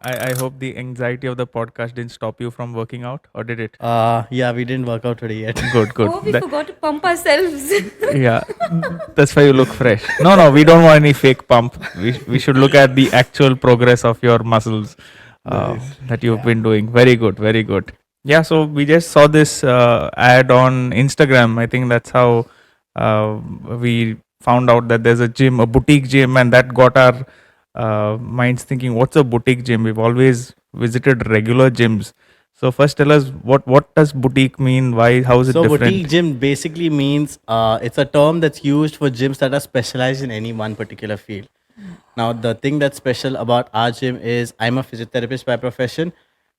I hope the anxiety of the podcast didn't stop you from working out, or did it? Yeah, we didn't work out today yet. Good, good. Oh, we forgot to pump ourselves. Yeah, that's why you look fresh. No, no, we don't want any fake pump. We should look at the actual progress of your muscles Nice. that you've Yeah. been doing. Very good, very good. Yeah, so we just saw this ad on Instagram. I think that's how we found out that there's a gym, a boutique gym, and that got our minds thinking, what's a boutique gym? We've always visited regular gyms. So first, tell us what does boutique mean? Why? How is it So different? boutique gym basically means it's a term that's used for gyms that are specialized in any one particular field. Now, the thing that's special about our gym is I'm a physiotherapist by profession,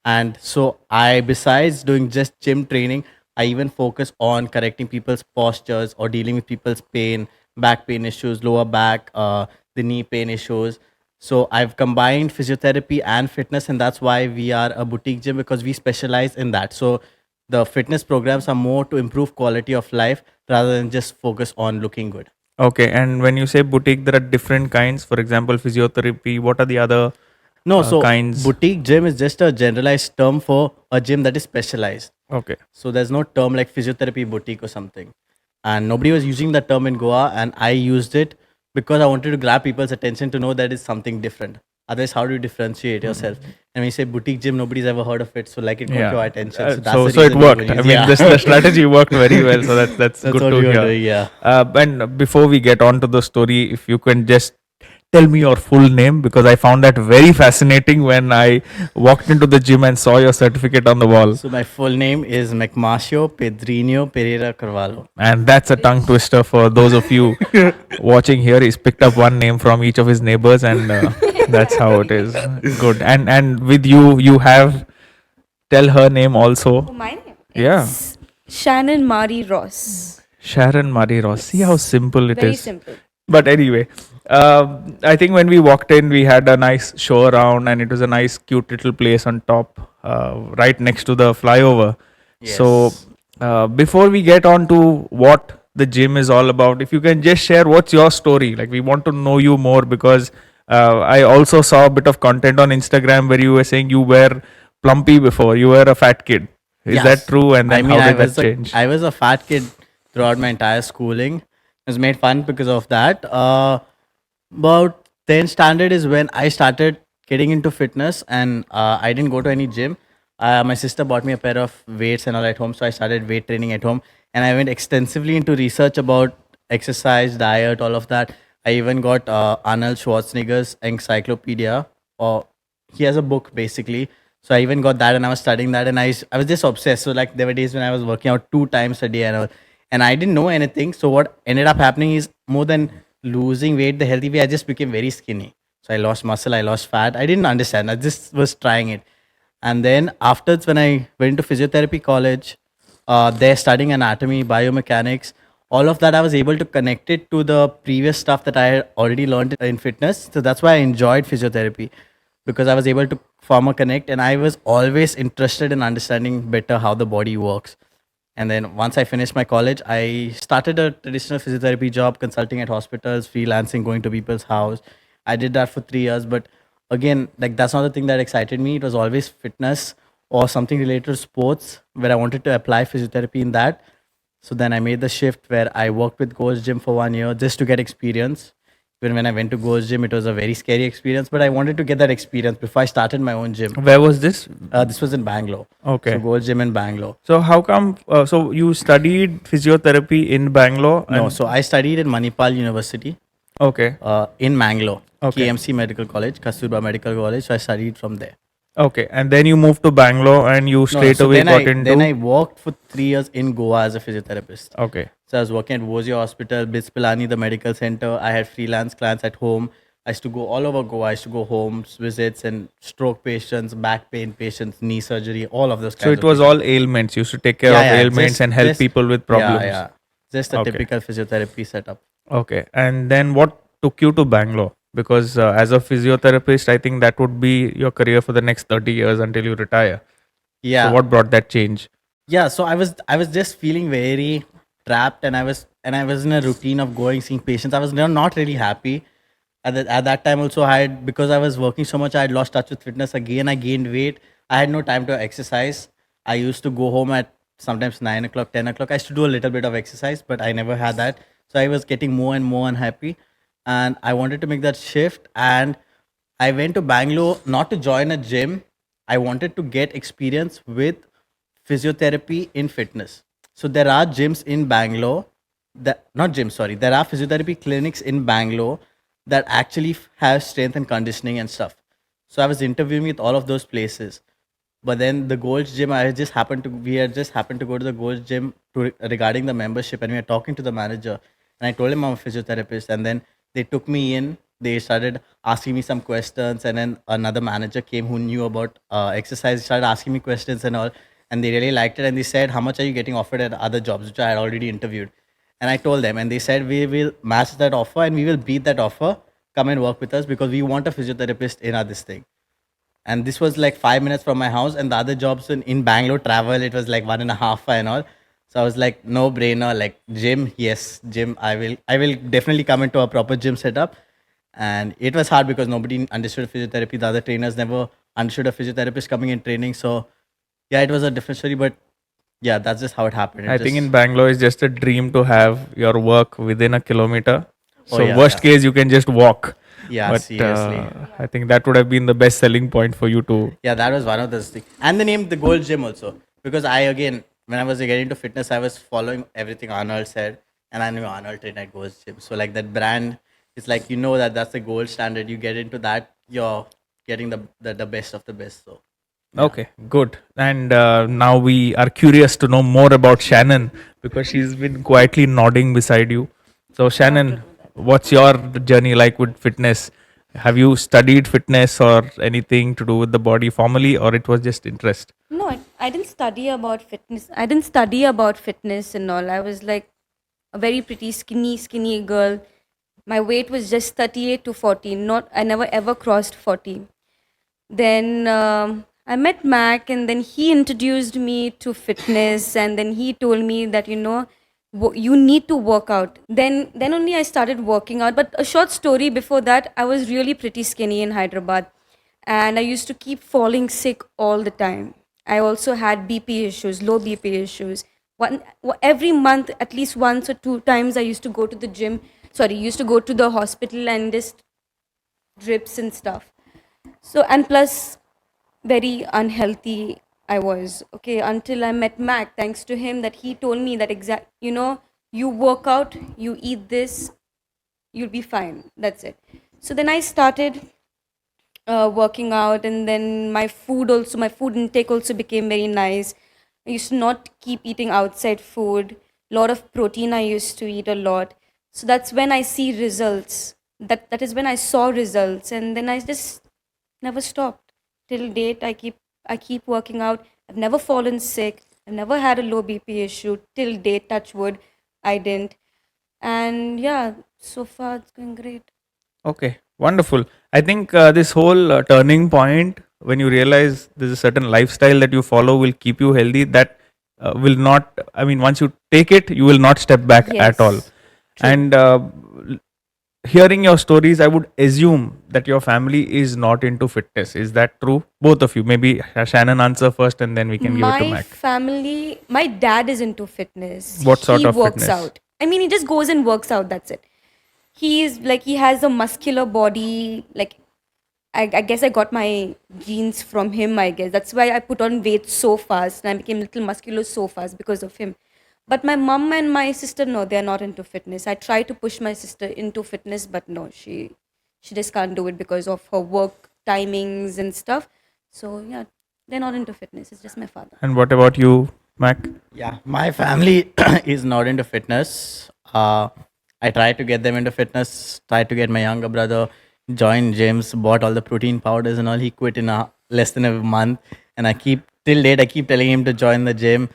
and so I, besides doing just gym training, I even focus on correcting people's postures or dealing with people's pain, back pain issues, lower back, the knee pain issues. So I've combined physiotherapy and fitness, and that's why we are a boutique gym because we specialize in that. So the fitness programs are more to improve quality of life rather than just focus on looking good. Okay, and when you say boutique, there are different kinds. For example, physiotherapy. What are the other No, so kinds? boutique gym is just a generalized term for a gym that is specialized. Okay, So there's no term like physiotherapy boutique or something. And nobody was using that term in Goa, and I used it because I wanted to grab people's attention to know that it's something different. Otherwise, how do you differentiate yourself? And when you say boutique gym, nobody's ever heard of it. So like it got yeah. your attention. So that's So the so it reason we worked. were I using- mean, yeah. the strategy worked very well. So that's That's good what to we were hear. doing, yeah. And before we get on to the story, if you can just tell me your full name, because I found that very fascinating when I walked into the gym and saw your certificate on the wall. So my full name is Macmacio Pedrinho Pereira Carvalho. And that's a tongue twister for those of you watching here. He's picked up one name from each of his neighbors, and that's how it is. Good. And with you, you have tell her name also. Oh, my name? Yeah. It's Shannon Marie Ross. Sharon Marie Ross. See how simple it is. Very simple. But anyway, I think when we walked in, we had a nice show around, and it was a nice, cute little place on top, right next to the flyover. So, Yes. before we get on to what the gym is all about, if you can just share what's your story. Like, we want to know you more because I also saw a bit of content on Instagram where you were saying you were plumpy before, you were a fat kid. Is Yes. that true? And then how did that change? I was a fat kid throughout my entire schooling. It was made fun because of that. About 10th standard is when I started getting into fitness, and I didn't go to any gym. My sister bought me a pair of weights and all at home, so I started weight training at home, and I went extensively into research about exercise, diet, all of that. I even got Arnold Schwarzenegger's encyclopedia, or he has a book basically. So I even got that, and I was studying that, and I was just obsessed. So like there were days when I was working out 2 times a day, and I didn't know anything. So what ended up happening is more than losing weight the healthy way, I just became very skinny. So I lost muscle, I lost fat. I didn't understand. I just was trying it. And then afterwards, when I went to physiotherapy college, there studying anatomy, biomechanics, all of that, I was able to connect it to the previous stuff that I had already learned in fitness. So that's why I enjoyed physiotherapy because I was able to form a connect, and I was always interested in understanding better how the body works. And then once I finished my college, I started a traditional physiotherapy job, consulting at hospitals, freelancing, going to people's house. I did that for 3 years, but again, like that's not the thing that excited me. It was always fitness or something related to sports where I wanted to apply physiotherapy in that. So then I made the shift where I worked with Ghost Gym for 1 year just to get experience. Even when I went to Ghost Gym, it was a very scary experience, but I wanted to get that experience before I started my own gym. Where was this? This was in Bangalore. Okay. So Ghost Gym in Bangalore. So how come? So you studied physiotherapy in Bangalore? No, and- so I studied in Manipal University Okay. in Mangalore, Okay. KMC Medical College, Kasturba Medical College. So I studied from there. Okay. And then you moved to Bangalore, and you No, straight so away then got I, into. then I worked for 3 years in Goa as a physiotherapist. Okay. So I was working at Vozia Hospital, Bispilani, the medical center. I had freelance clients at home. I used to go all over Goa. I used to go homes, visits, and stroke patients, back pain patients, knee surgery, all of those kinds So it of was patients. all ailments. You used to take care Yeah, of yeah, ailments just- and help just- people with problems. Yeah, yeah. Just a Okay. typical physiotherapy setup. Okay. And then what took you to Bangalore? Because as a physiotherapist, I think that would be your career for the next 30 years until you retire. Yeah. So what brought that change? Yeah, so I was just feeling very trapped, and I was in a routine of going seeing patients. I was not really happy, At that time also, I had, because I was working so much, I had lost touch with fitness again. I gained weight. I had no time to exercise. I used to go home at sometimes 9 o'clock, 10 o'clock. I used to do a little bit of exercise, but I never had that. So I was getting more and more unhappy, and I wanted to make that shift. And I went to Bangalore not to join a gym. I wanted to get experience with physiotherapy in fitness. So there are gyms in Bangalore that, not gyms, sorry, there are physiotherapy clinics in Bangalore that actually have strength and conditioning and stuff. So I was interviewing with all of those places. But then the Gold's Gym, we had just happened to go to the Gold's Gym regarding the membership, and we were talking to the manager, and I told him I'm a physiotherapist, and then they took me in. They started asking me some questions, and then another manager came who knew about exercise. Started asking me questions and all, and they really liked it. And they said, "How much are you getting offered at other jobs?" Which I had already interviewed, and I told them, and they said, "We will match that offer, and we will beat that offer. Come and work with us because we want a physiotherapist in our this thing." And this was like 5 minutes from my house, and the other jobs in Bangalore travel, it was like 1.5 and all. So I was like, no brainer, like gym, yes, gym. I will definitely come into a proper gym setup. And it was hard because nobody understood physiotherapy. The other trainers never understood a physiotherapist coming in training. So yeah, it was a different story, but yeah, that's just how it happened. I think in Bangalore it's just a dream to have your work within a kilometer. Oh, So yeah, worst yeah. case you can just walk. Yeah, But seriously. I think that would have been the best selling point for you to. Yeah, that was one of those things. And the name, the Gold Gym also. Because again, when I was getting into fitness, I was following everything Arnold said. And I knew Arnold trained at Gold's Gym. So, like, that brand, it's like, that that's the gold standard. You get into that, you're getting the best of the best. So, Okay, good. And now we are curious to know more about Shannon because she's been quietly nodding beside you. So, Shannon, what's your journey like with fitness? Have you studied fitness or anything to do with the body formally, or it was just interest? No, I didn't study about fitness. I didn't study about fitness and all. I was like a very pretty skinny girl. My weight was just 38 to 40. Not I never ever crossed 40. Then I met Mac, and then he introduced me to fitness, and then he told me that you need to work out. Then only I started working out. But a short story before that, I was really pretty skinny in Hyderabad, and I used to keep falling sick all the time. I also had BP issues, low BP issues. Every month, at least once or two times, I used to go to the gym. Sorry, used to go to the hospital and just drips and stuff. So, and plus, very unhealthy I was. Okay, until I met Mac, thanks to him, that he told me that you work out, you eat this, you'll be fine. That's it. So then I started working out, and then my food intake also became very nice. I used to not keep eating outside food. Lot of protein I used to eat a lot. So that's when I see results. That is when I saw results, and then I just never stopped till date. I keep working out. I've never fallen sick. I've never had a low BP issue till date. Touch wood, I didn't. And yeah, so far it's going great. Okay, wonderful. I think this whole turning point when you realize there's a certain lifestyle that you follow will keep you healthy, that will not, I mean, once you take it, you will not step back at all. Yes. And hearing your stories, I would assume that your family is not into fitness. Is that true? Both of you. Maybe Shannon answer first and then we can give it to My Mac. family, my dad is into fitness. What sort he of works fitness? out. I mean, he just goes and works out. That's it. He's like, he has a muscular body. Like, I guess I got my genes from him. I guess that's why I put on weight so fast and I became a little muscular so fast because of him. But my mom and my sister, no, they're not into fitness. I try to push my sister into fitness, but no, she just can't do it because of her work timings and stuff. So yeah, they're not into fitness. It's just my father. And what about you, Mac? yeah, my family is not into fitness. I tried to get them into fitness, tried to get my younger brother join gyms, bought all the protein powders and all. He quit in less than a month, and till date I keep telling him to join the gym.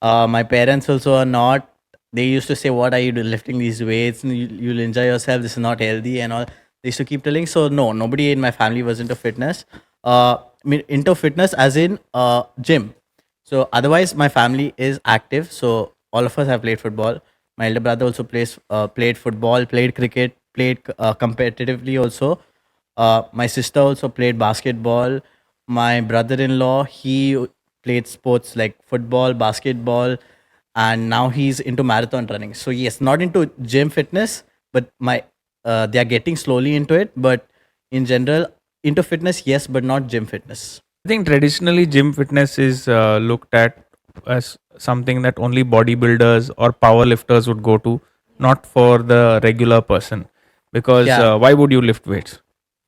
My parents also are not. They used to say, "What are you lifting these weights? You'll enjoy yourself. This is not healthy and all." They used to keep telling. So no, nobody in my family was into fitness. I mean, into fitness as in gym. So otherwise, my family is active. So all of us have played football. My elder brother also played football, played cricket, played competitively also. My sister also played basketball. My brother-in-law, he played sports like football, basketball, and now he's into marathon running. So yes, not into gym fitness, but they are getting slowly into it. But in general, into fitness, yes, but not gym fitness. I think traditionally gym fitness is looked at as something that only bodybuilders or powerlifters would go to, not for the regular person. Because Yeah. why would you lift weights?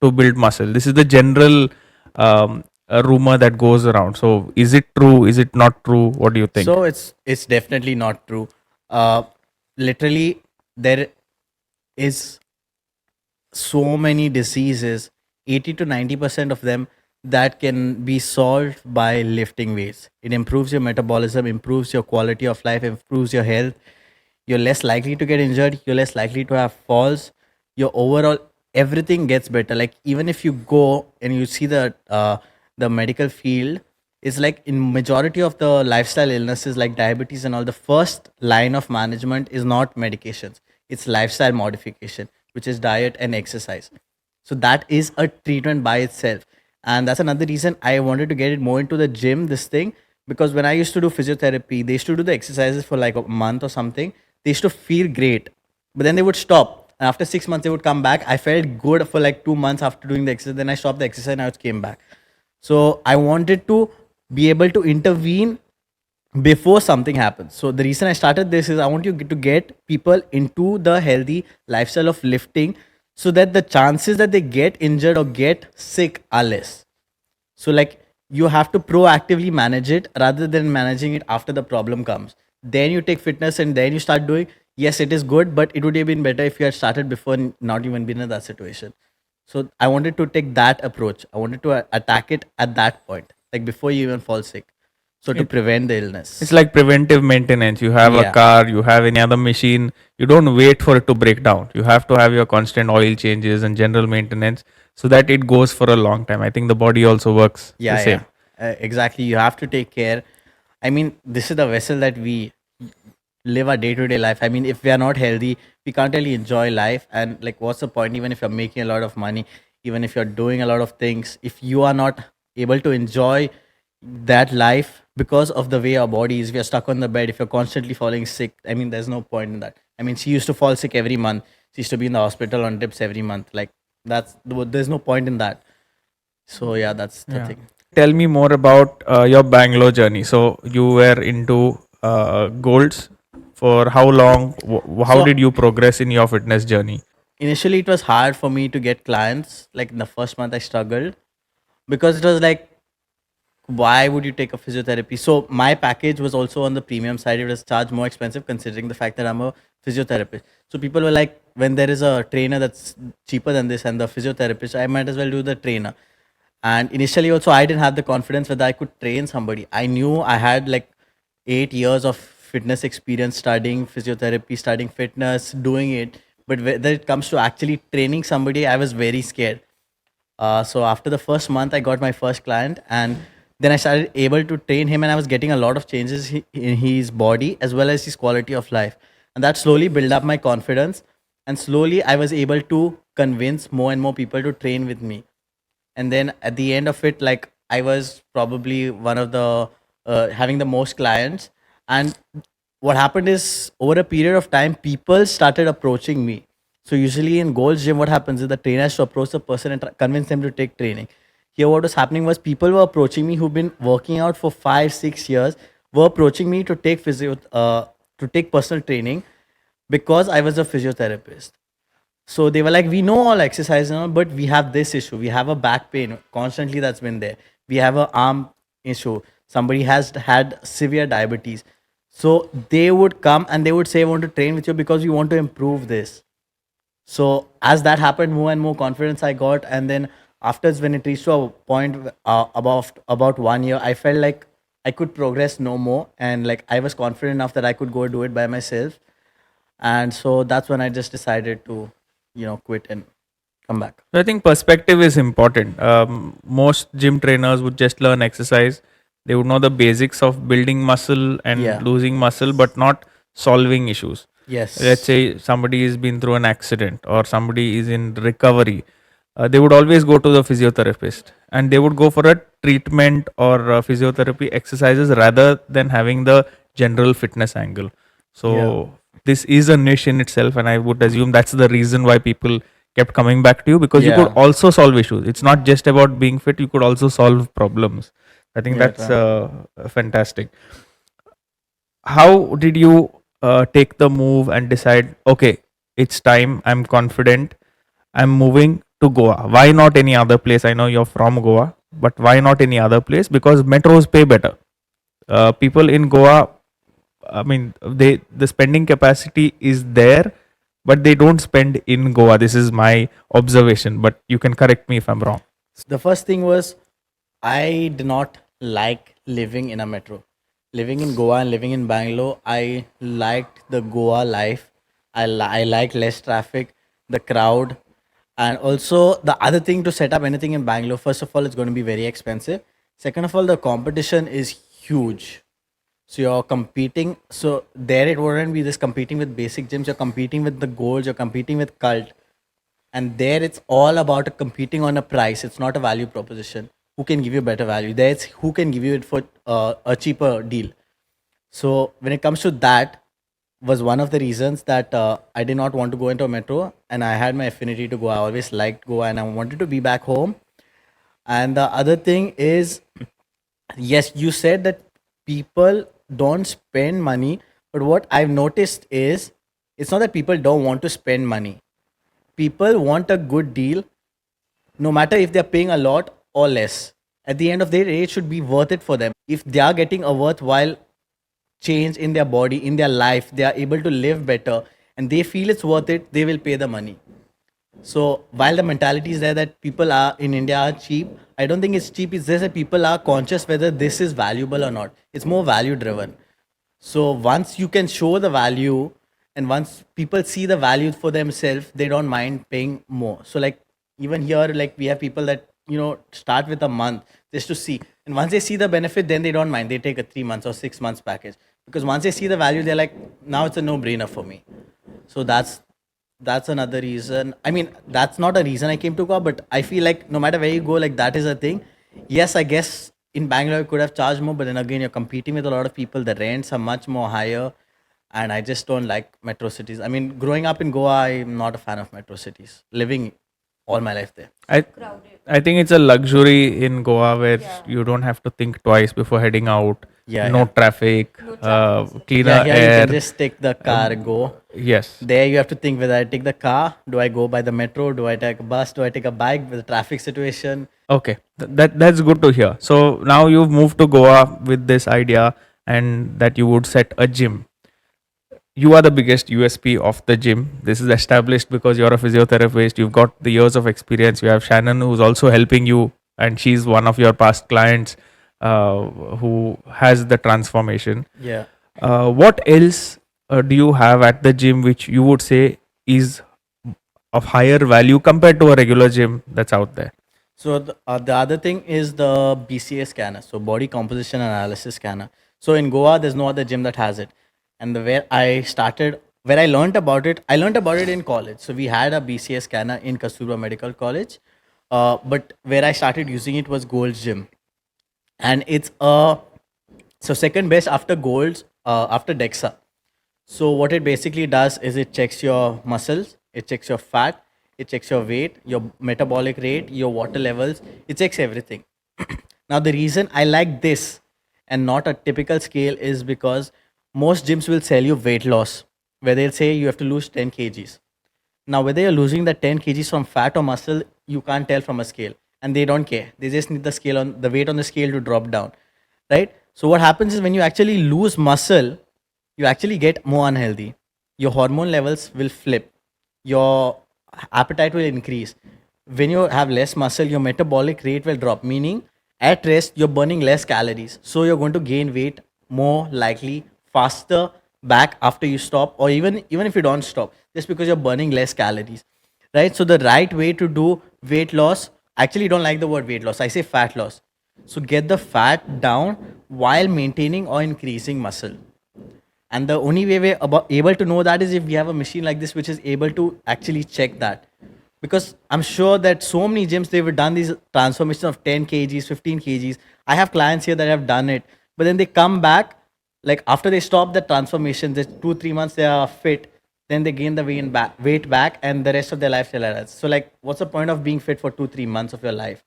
To build muscle. This is the general rumor that goes around. So, is it true? Is it not true? What do you think? So it's definitely not true. Literally, there is so many diseases, 80 to 90% of them, that can be solved by lifting weights. It improves your metabolism, improves your quality of life, improves your health. You're less likely to get injured, you're less likely to have falls. Your overall everything gets better. Like even if you go and you see the medical field, it's like in majority of the lifestyle illnesses like diabetes and all, the first line of management is not medications, it's lifestyle modification, which is diet and exercise. So that is a treatment by itself. And that's another reason I wanted to get it more into the gym, this thing, because when I used to do physiotherapy, they used to do the exercises for like a month or something. They used to feel great, but then they would stop. And after 6 months, they would come back. I felt good for like 2 months after doing the exercise. Then I stopped the exercise and I came back. So I wanted to be able to intervene before something happens. So the reason I started this is I want you to get people into the healthy lifestyle of lifting so that the chances that they get injured or get sick are less. So like you have to proactively manage it rather than managing it after the problem comes. Then you take fitness and then you start doing. Yes, it is good, but it would have been better if you had started before and not even been in that situation. So I wanted to take that approach. I wanted to attack it at that point, like before you even fall sick. So to prevent the illness. It's like preventive maintenance. You have a Yeah. car, you have any other machine. You don't wait for it to break down. You have to have your constant oil changes and general maintenance so that it goes for a long time. I think the body also works the Yeah, same. yeah. Exactly. You have to take care. I mean, this is the vessel that we live our day-to-day life. I mean, if we are not healthy, we can't really enjoy life. And like, what's the point? Even if you're making a lot of money, even if you're doing a lot of things, if you are not able to enjoy that life because of the way our body is, we are stuck on the bed. If you're constantly falling sick, I mean, there's no point in that. I mean, she used to fall sick every month. She used to be in the hospital on trips every month. Like, there's no point in that. So yeah, that's the thing. Tell me more about your Bangalore journey. So you were into golds for how long? How So did you progress in your fitness journey? initially, it was hard for me to get clients. Like in the first month, I struggled because it was like, why would you take a physiotherapy? So my package was also on the premium side. It was charged more expensive considering the fact that I'm a physiotherapist. So people were like, when there is a trainer that's cheaper than this and the physiotherapist, I might as well do the trainer. And initially also I didn't have the confidence whether I could train somebody. I knew I had like 8 years of fitness experience studying physiotherapy, studying fitness, doing it. But when it comes to actually training somebody, I was very scared. So after the first month, I got my first client, and then I started able to train him, and I was getting a lot of changes in his body as well as his quality of life, and that slowly built up my confidence. And slowly, I was able to convince more and more people to train with me. And then at the end of it, like I was probably one of the having the most clients. And what happened is over a period of time, people started approaching me. So usually in Gold's Gym, what happens is the trainer has to approach the person and convince them to take training. Here, what was happening was people were approaching me who've been working out for 5, 6 years, were approaching me to take to take personal training because I was a physiotherapist. So they were like, we know all exercise and all, but we have this issue. We have a back pain constantly that's been there. We have an arm issue. Somebody has had severe diabetes. So they would come and they would say, I want to train with you because we want to improve this. So as that happened, more and more confidence I got. And then afterwards, when it reached to a point about 1 year, I felt like I could progress no more. And like I was confident enough that I could go do it by myself. And so that's when I just decided to, quit and come back. So I think perspective is important. Most gym trainers would just learn exercise. They would know the basics of building muscle and Yeah. losing muscle, but not solving issues. Let's Yes. say somebody has been through an accident or somebody is in recovery, they would always go to the physiotherapist and they would go for a treatment or physiotherapy exercises rather than having the general fitness angle. Yeah. So this is a niche in itself, and I would assume that's the reason why people kept coming back to you, because you could Yeah. also solve issues. It's not just about being fit, you could also solve problems. I think Yeah. that's fantastic. How did you take the move and decide, okay, it's time, I'm confident, I'm moving to Goa? Why not any other place? I know you're from Goa, but why not any other place? Because metros pay better. People in Goa, I mean, the spending capacity is there, but they don't spend in Goa. This is my observation, but you can correct me if I'm wrong. The first thing was I did not like living in a metro. Living in Goa and living in Bangalore, I liked the Goa life. I like less traffic, the crowd, and also the other thing to set up anything in Bangalore. First of all, it's going to be very expensive. Second of all, the competition is huge. So you're competing. So there it wouldn't be just competing with basic gyms. You're competing with the golds. You're competing with cult, and there it's all about competing on a price. It's not a value proposition. Who can give you better value? There it's who can give you it for a cheaper deal. So when it comes to that, was one of the reasons that I did not want to go into a metro, and I had my affinity to go. I always liked Goa, and I wanted to be back home. And the other thing is, yes, you said that people don't spend money, but what I've noticed is, it's not that people don't want to spend money. People want a good deal, no matter if they're paying a lot or less. At the end of the day, it should be worth it for them. If they are getting a worthwhile change in their body, in their life, they are able to live better, and they feel it's worth it, they will pay the money. So while the mentality is there that people are in India are cheap, I don't think it's cheap. It's just that people are conscious whether this is valuable or not. It's more value driven. So once you can show the value, and once people see the value for themselves, they don't mind paying more. So like even here, like we have people that start with a month just to see, and once they see the benefit, then they don't mind. They take a 3 months or 6 months package, because once they see the value, they're like, now it's a no brainer for me. So that's another reason. I mean, that's not a reason I came to Goa, but I feel like no matter where you go, like that is a thing. Yes, I guess in Bangalore you could have charged more, but then again you're competing with a lot of people. The rents are much more higher, and I just don't like metro cities. I mean, growing up in Goa, I'm not a fan of metro cities. Living all my life there. I Crowded. I think it's a luxury in Goa where Yeah. you don't have to think twice before heading out. Yeah, No yeah. traffic, No traffic is cleaner Yeah, here you can air. just take the car, go. Yes. There you have to think whether I take the car, do I go by the metro, do I take a bus, do I take a bike with the traffic situation. Okay. That's good to hear. So now you've moved to Goa with this idea and that you would set a gym. You are the biggest USP of the gym. This is established because you're a physiotherapist. You've got the years of experience. You have Shannon who's also helping you, and she's one of your past clients who has the transformation. Yeah. What else do you have at the gym which you would say is of higher value compared to a regular gym that's out there? So the other thing is the BCA scanner, so body composition analysis scanner. So in Goa, there's no other gym that has it. And where I learned about it, I learned about it in college. So we had a BCA scanner in Kasturba Medical College, but where I started using it was Gold's Gym, and it's so second best after Gold's, after DEXA. So what it basically does is it checks your muscles, it checks your fat, it checks your weight, your metabolic rate, your water levels, it checks everything. Now the reason I like this and not a typical scale is because most gyms will sell you weight loss, where they'll say you have to lose 10 kgs. Now whether you're losing the 10 kgs from fat or muscle, you can't tell from a scale, and they don't care. They just need the weight on the scale to drop down, right? So what happens is when you actually lose muscle, you actually get more unhealthy. Your hormone levels will flip. Your appetite will increase. When you have less muscle, your metabolic rate will drop, meaning at rest, you're burning less calories. So you're going to gain weight more likely, faster back after you stop, or even if you don't stop, just because you're burning less calories. Right? So the right way to do weight loss, actually don't like the word weight loss. I say fat loss. So get the fat down while maintaining or increasing muscle. And the only way we're able to know that is if we have a machine like this which is able to actually check that. Because I'm sure that so many gyms, they've done these transformations of 10 kgs, 15 kgs. I have clients here that have done it, but then they come back, like after they stop the transformation, just 2-3 months they are fit, then they gain the weight back, and the rest of their lifestyle like that. So like, what's the point of being fit for 2-3 months of your life?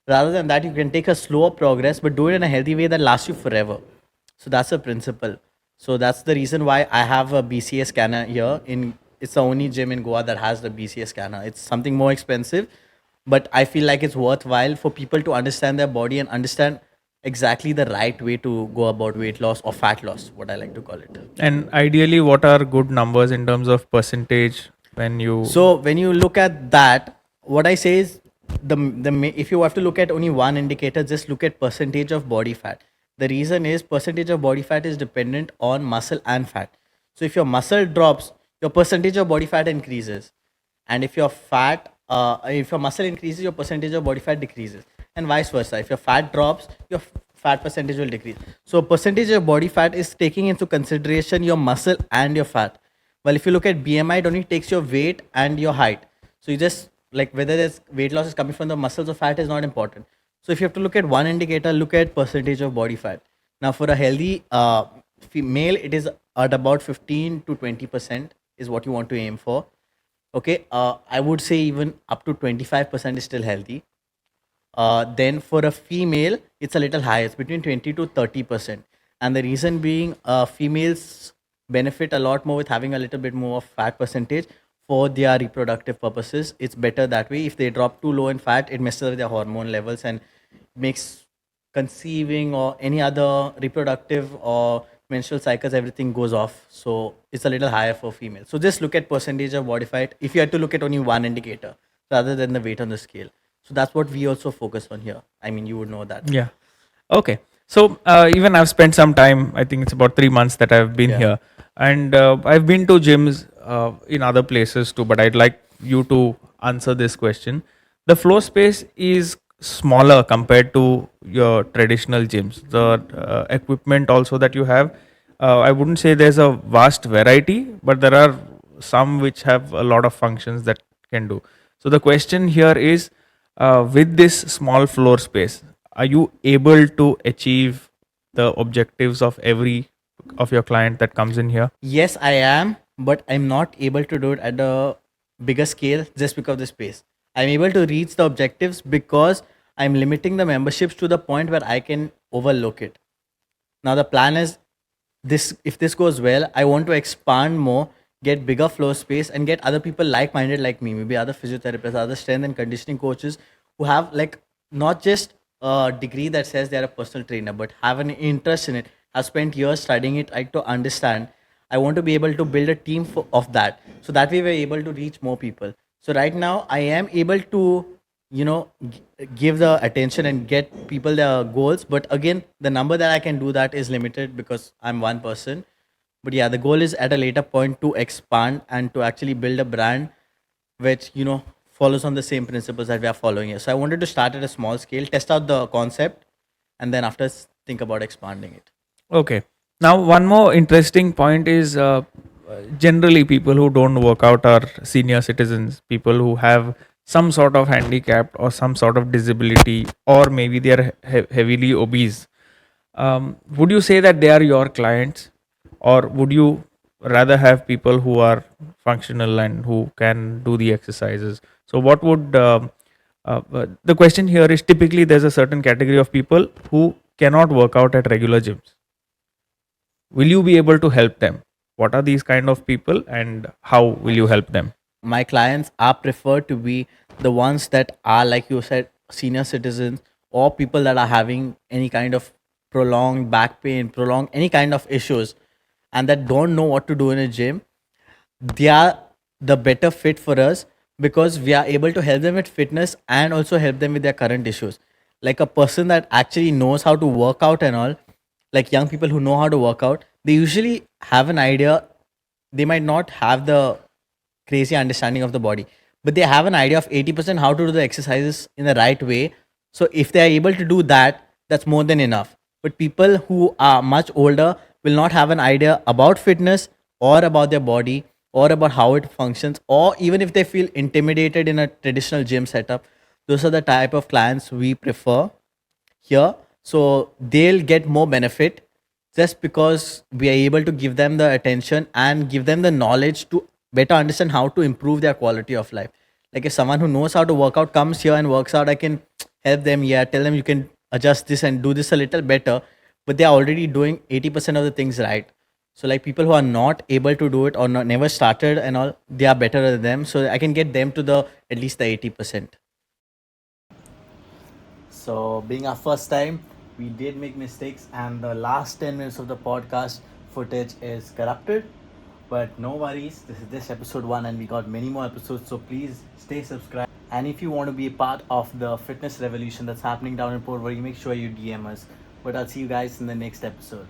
Rather than that, you can take a slower progress, but do it in a healthy way that lasts you forever. So that's the principle. So that's the reason why I have a BCA scanner here. It's the only gym in Goa that has the BCA scanner. It's something more expensive, but I feel like it's worthwhile for people to understand their body and understand exactly the right way to go about weight loss or fat loss, what I like to call it. And ideally, what are good numbers in terms of percentage when you? So when you look at that, what I say is if you have to look at only one indicator, just look at percentage of body fat. The reason is percentage of body fat is dependent on muscle and fat. So if your muscle drops, your percentage of body fat increases, and if if your muscle increases, your percentage of body fat decreases, and vice versa. If your fat drops, your fat percentage will decrease. So percentage of body fat is taking into consideration your muscle and your fat. Well, if you look at BMI, it only takes your weight and your height. So you just, like, whether this weight loss is coming from the muscles or fat is not important. So if you have to look at one indicator, look at percentage of body fat. Now for a healthy male, it is at about 15 to 20% is what you want to aim for. Okay, I would say even up to 25% is still healthy. Then for a female, it's a little higher. It's between 20 to 30%. And the reason being, females benefit a lot more with having a little bit more of fat percentage for their reproductive purposes. It's better that way. If they drop too low in fat, it messes with their hormone levels and makes conceiving or any other reproductive or menstrual cycles, everything goes off. So it's a little higher for females. So just look at percentage of body fat if you had to look at only one indicator rather than the weight on the scale. So that's what we also focus on here. I mean, you would know that. Yeah. Okay. So even I've spent some time. I think it's about 3 months that I've been here, and I've been to gyms in other places too. But I'd like you to answer this question. The floor space is smaller compared to your traditional gyms. The equipment also that you have, I wouldn't say there's a vast variety, but there are some which have a lot of functions that can do. So the question here is, with this small floor space, are you able to achieve the objectives of every of your client that comes in here? Yes, I am, but I'm not able to do it at a bigger scale just because of the space. I'm able to reach the objectives because I'm limiting the memberships to the point where I can overlook it. Now the plan is this: if this goes well, I want to expand more, get bigger floor space, and get other people like-minded like me, maybe other physiotherapists, other strength and conditioning coaches who have, like, not just a degree that says they're a personal trainer, but have an interest in it, have spent years studying it, like, to understand. I want to be able to build a team of that, so that way we're able to reach more people. So right now I am able to, give the attention and get people their goals, but again, the number that I can do that is limited because I'm one person. But yeah, the goal is at a later point to expand and to actually build a brand which, follows on the same principles that we are following here. So I wanted to start at a small scale, test out the concept, and then after think about expanding it. Okay. Now, one more interesting point is generally people who don't work out are senior citizens, people who have some sort of handicap or some sort of disability, or maybe they are heavily obese. Would you say that they are your clients, or would you rather have people who are functional and who can do the exercises? So, what would the question here is, typically there's a certain category of people who cannot work out at regular gyms. Will you be able to help them? What are these kind of people, and how will you help them? My clients are preferred to be the ones that are, like you said, senior citizens, or people that are having any kind of prolonged back pain, prolonged any kind of issues, and that don't know what to do in a gym. They are the better fit for us because we are able to help them with fitness and also help them with their current issues. Like a person that actually knows how to work out and all, like young people who know how to work out, they usually have an idea. They might not have the crazy understanding of the body, but they have an idea of 80% how to do the exercises in the right way. So if they are able to do that, that's more than enough. But people who are much older will not have an idea about fitness or about their body or about how it functions, or even if they feel intimidated in a traditional gym setup, those are the type of clients we prefer here. So they'll get more benefit just because we are able to give them the attention and give them the knowledge to better understand how to improve their quality of life. Like if someone who knows how to work out comes here and works out, I can help them. Yeah, tell them you can adjust this and do this a little better, but they are already doing 80% of the things right. So like people who are not able to do it or not, never started and all, they are better than them. So I can get them to the at least the 80%. So, being our first time, we did make mistakes, and the last 10 minutes of the podcast footage is corrupted. But no worries, this is just episode 1, and we got many more episodes. So, please stay subscribed. And if you want to be a part of the fitness revolution that's happening down in Port Valley, make sure you DM us. But I'll see you guys in the next episode.